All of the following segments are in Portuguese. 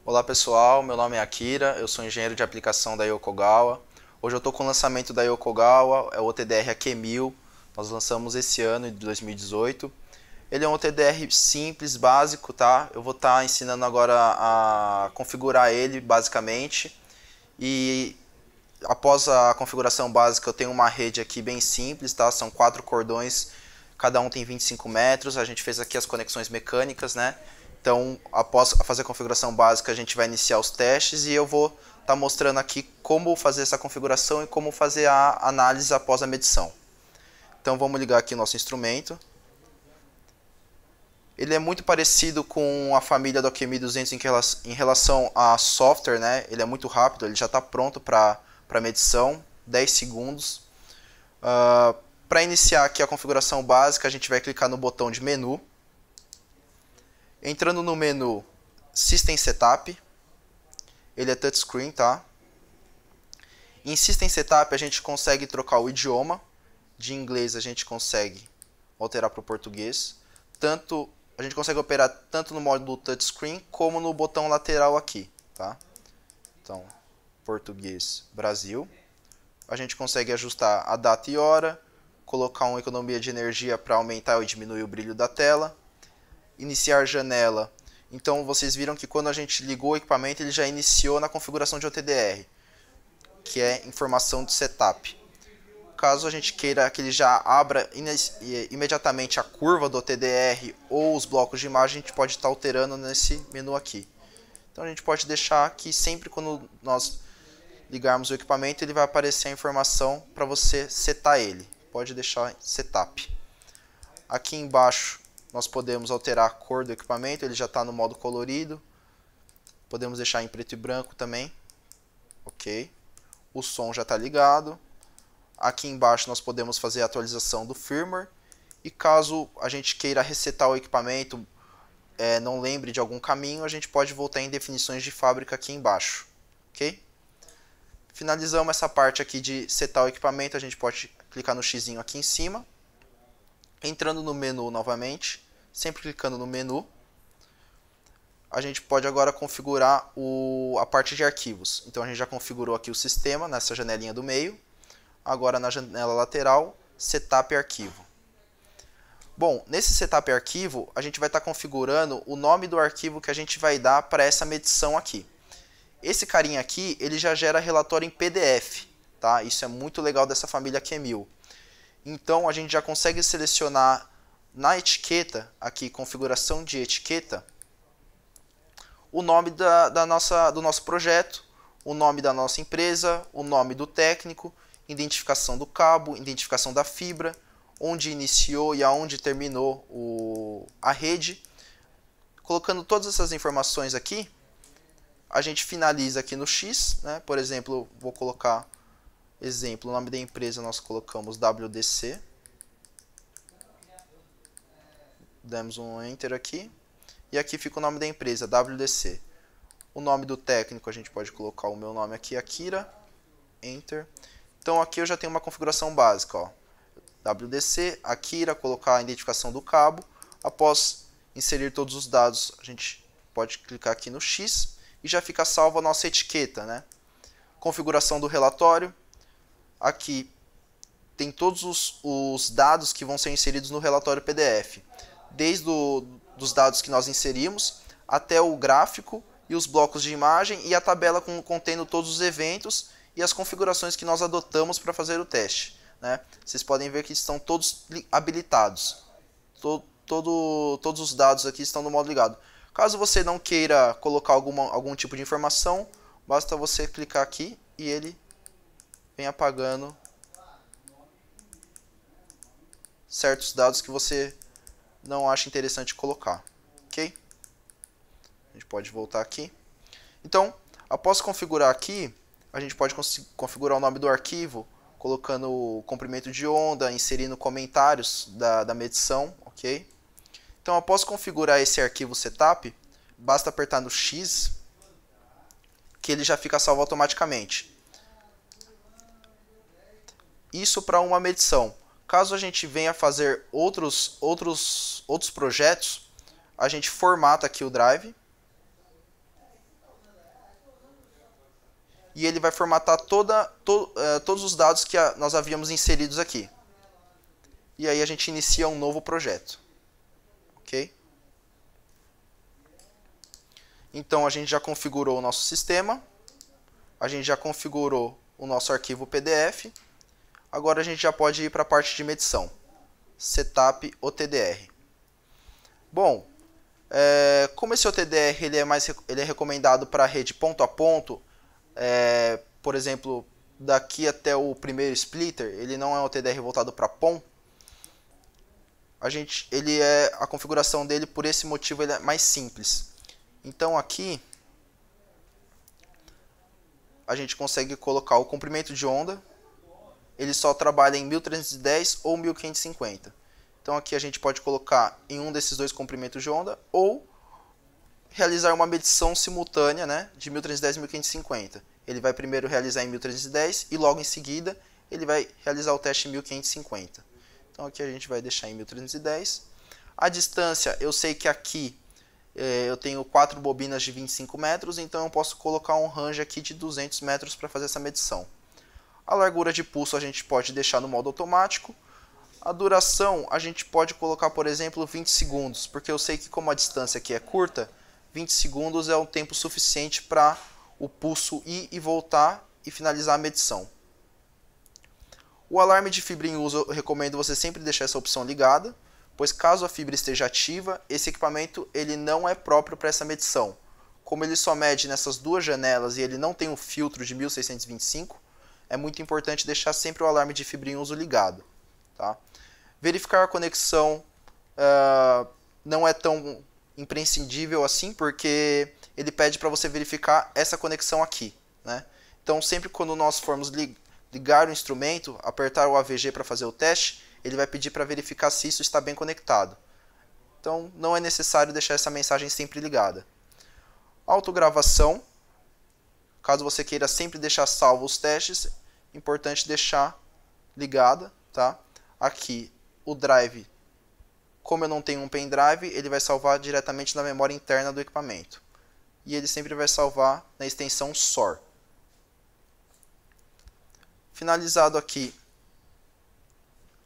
Olá pessoal, meu nome é Akira, eu sou engenheiro de aplicação da Yokogawa. Hoje eu estou com o lançamento da Yokogawa, é o OTDR AQ1000, nós lançamos esse ano de 2018. Ele é um OTDR simples, básico, tá? Eu vou estar ensinando agora a configurar ele basicamente. E após a configuração básica eu tenho uma rede aqui bem simples, tá? São 4 cordões, cada um tem 25 metros, a gente fez aqui as conexões mecânicas, né? Então, após fazer a configuração básica, a gente vai iniciar os testes e eu vou estar mostrando aqui como fazer essa configuração e como fazer a análise após a medição. Então, vamos ligar aqui o nosso instrumento. Ele é muito parecido com a família do AQMI 200 em relação a software, né? Ele é muito rápido, ele já está pronto para medição, 10 segundos. Para iniciar aqui a configuração básica, a gente vai clicar no botão de menu. Entrando no menu System Setup, ele é touchscreen, tá? Em System Setup a gente consegue trocar o idioma, de inglês a gente consegue alterar para o português. A gente consegue operar tanto no modo touchscreen como no botão lateral aqui, tá? Então, português, Brasil. A gente consegue ajustar a data e hora, colocar uma economia de energia para aumentar ou diminuir o brilho da tela. Iniciar janela. Então vocês viram que quando a gente ligou o equipamento ele já iniciou na configuração de OTDR, que é informação de setup. Caso a gente queira que ele já abra imediatamente a curva do OTDR ou os blocos de imagem, a gente pode estar alterando nesse menu aqui. Então a gente pode deixar que sempre quando nós ligarmos o equipamento ele vai aparecer a informação para você setar ele. Pode deixar setup. Aqui embaixo nós podemos alterar a cor do equipamento, ele já está no modo colorido. Podemos deixar em preto e branco também. Ok. O som já está ligado. Aqui embaixo nós podemos fazer a atualização do firmware. E caso a gente queira resetar o equipamento, não lembre de algum caminho, a gente pode voltar em definições de fábrica aqui embaixo. Ok? Finalizamos essa parte aqui de setar o equipamento, a gente pode clicar no xizinho aqui em cima. Entrando no menu novamente, sempre clicando no menu, a gente pode agora configurar a parte de arquivos. Então a gente já configurou aqui o sistema nessa janelinha do meio. Agora na janela lateral, Setup Arquivo. Bom, nesse Setup Arquivo, a gente vai estar configurando o nome do arquivo que a gente vai dar para essa medição aqui. Esse carinha aqui, ele já gera relatório em PDF. Tá? Isso é muito legal dessa família AQ1000. Então a gente já consegue selecionar na etiqueta, aqui configuração de etiqueta, o nome do nosso projeto, o nome da nossa empresa, o nome do técnico, identificação do cabo, identificação da fibra, onde iniciou e aonde terminou a rede. Colocando todas essas informações aqui, a gente finaliza aqui no X, né? Por exemplo, vou colocar exemplo, o nome da empresa nós colocamos WDC. Demos um Enter aqui. E aqui fica o nome da empresa, WDC. O nome do técnico a gente pode colocar o meu nome aqui, Akira. Enter. Então aqui eu já tenho uma configuração básica. Ó. WDC, Akira, colocar a identificação do cabo. Após inserir todos os dados, a gente pode clicar aqui no X e já fica salva a nossa etiqueta, né? Configuração do relatório. Aqui tem todos os dados que vão ser inseridos no relatório PDF. Desde os dados que nós inserimos, até o gráfico e os blocos de imagem e a tabela contendo todos os eventos e as configurações que nós adotamos para fazer o teste. Né? Vocês podem ver que estão todos habilitados. Todos os dados aqui estão no modo ligado. Caso você não queira colocar algum tipo de informação, basta você clicar aqui e ele vem apagando certos dados que você não acha interessante colocar. Ok? A gente pode voltar aqui. Então, após configurar aqui, a gente pode configurar o nome do arquivo, colocando o comprimento de onda, inserindo comentários da medição. Ok? Então, após configurar esse arquivo setup, basta apertar no X, que ele já fica salvo automaticamente. Isso para uma medição. Caso a gente venha fazer outros projetos, a gente formata aqui o drive. e ele vai formatar todos os dados que nós havíamos inseridos aqui. E aí a gente inicia um novo projeto. Ok? Então a gente já configurou o nosso sistema, a gente já configurou o nosso arquivo PDF, agora a gente já pode ir para a parte de medição. Setup OTDR. Bom, como esse OTDR ele é recomendado para a rede ponto a ponto, por exemplo, daqui até o primeiro splitter, ele não é um OTDR voltado para PON, a configuração dele, por esse motivo, ele é mais simples. Então aqui a gente consegue colocar o comprimento de onda, ele só trabalha em 1310 ou 1550. Então aqui a gente pode colocar em um desses dois comprimentos de onda ou realizar uma medição simultânea, né, de 1310 e 1550. Ele vai primeiro realizar em 1310 e logo em seguida ele vai realizar o teste em 1550. Então aqui a gente vai deixar em 1310. A distância, eu sei que aqui eu tenho 4 bobinas de 25 metros, então eu posso colocar um range aqui de 200 metros para fazer essa medição. A largura de pulso a gente pode deixar no modo automático. A duração a gente pode colocar, por exemplo, 20 segundos, porque eu sei que como a distância aqui é curta, 20 segundos é um tempo suficiente para o pulso ir e voltar e finalizar a medição. O alarme de fibra em uso, eu recomendo você sempre deixar essa opção ligada, pois caso a fibra esteja ativa, esse equipamento ele não é próprio para essa medição. Como ele só mede nessas duas janelas e ele não tem um filtro de 1625, é muito importante deixar sempre o alarme de fibra em uso ligado. Tá? Verificar a conexão não é tão imprescindível assim, porque ele pede para você verificar essa conexão aqui. Né? Então sempre quando nós formos ligar o instrumento, apertar o AVG para fazer o teste, ele vai pedir para verificar se isso está bem conectado. Então não é necessário deixar essa mensagem sempre ligada. Autogravação, caso você queira sempre deixar salvo os testes, é importante deixar ligada. Tá? Aqui o drive, como eu não tenho um pendrive, ele vai salvar diretamente na memória interna do equipamento. E ele sempre vai salvar na extensão SOR. Finalizado aqui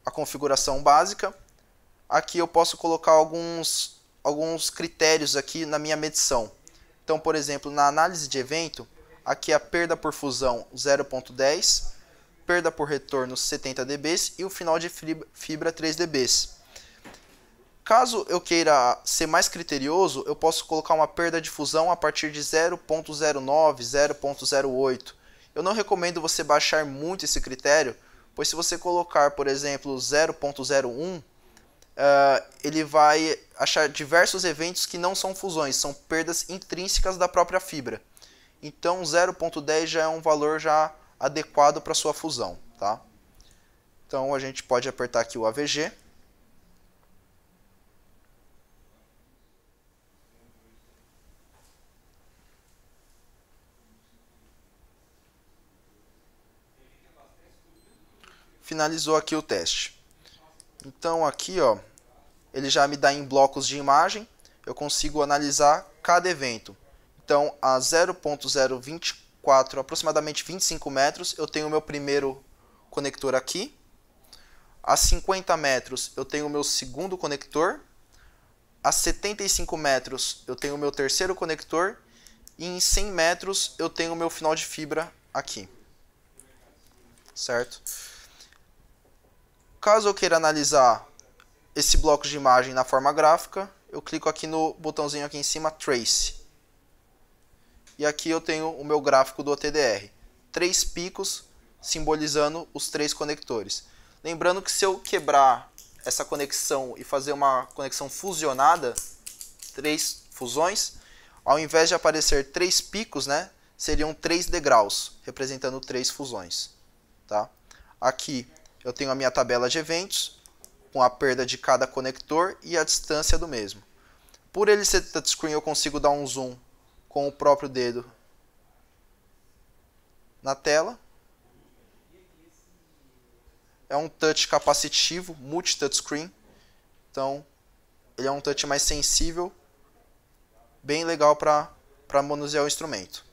a configuração básica, aqui eu posso colocar alguns critérios aqui na minha medição. Então, por exemplo, na análise de evento, aqui a perda por fusão 0.10, perda por retorno 70 dB e o final de fibra 3 dB. Caso eu queira ser mais criterioso, eu posso colocar uma perda de fusão a partir de 0.09, 0.08. Eu não recomendo você baixar muito esse critério, pois se você colocar, por exemplo, 0.01, ele vai achar diversos eventos que não são fusões, são perdas intrínsecas da própria fibra. Então 0.10 já é um valor já adequado para sua fusão. Tá? Então a gente pode apertar aqui o AVG. Finalizou aqui o teste. Então aqui, ó, ele já me dá em blocos de imagem, eu consigo analisar cada evento. Então a 0.024, aproximadamente 25 metros, eu tenho o meu primeiro conector aqui. A 50 metros eu tenho o meu segundo conector. A 75 metros eu tenho o meu terceiro conector. E em 100 metros eu tenho o meu final de fibra aqui. Certo? Caso eu queira analisar esse bloco de imagem na forma gráfica, eu clico aqui no botãozinho aqui em cima, Trace. E aqui eu tenho o meu gráfico do OTDR. 3 picos simbolizando os 3 conectores. Lembrando que se eu quebrar essa conexão e fazer uma conexão fusionada, 3 fusões, ao invés de aparecer 3 picos, né, seriam 3 degraus, representando 3 fusões. Tá? Aqui eu tenho a minha tabela de eventos, com a perda de cada conector e a distância do mesmo. Por ele ser touchscreen, eu consigo dar um zoom com o próprio dedo na tela. É um touch capacitivo, multi-touchscreen. Então, ele é um touch mais sensível, bem legal para manusear o instrumento.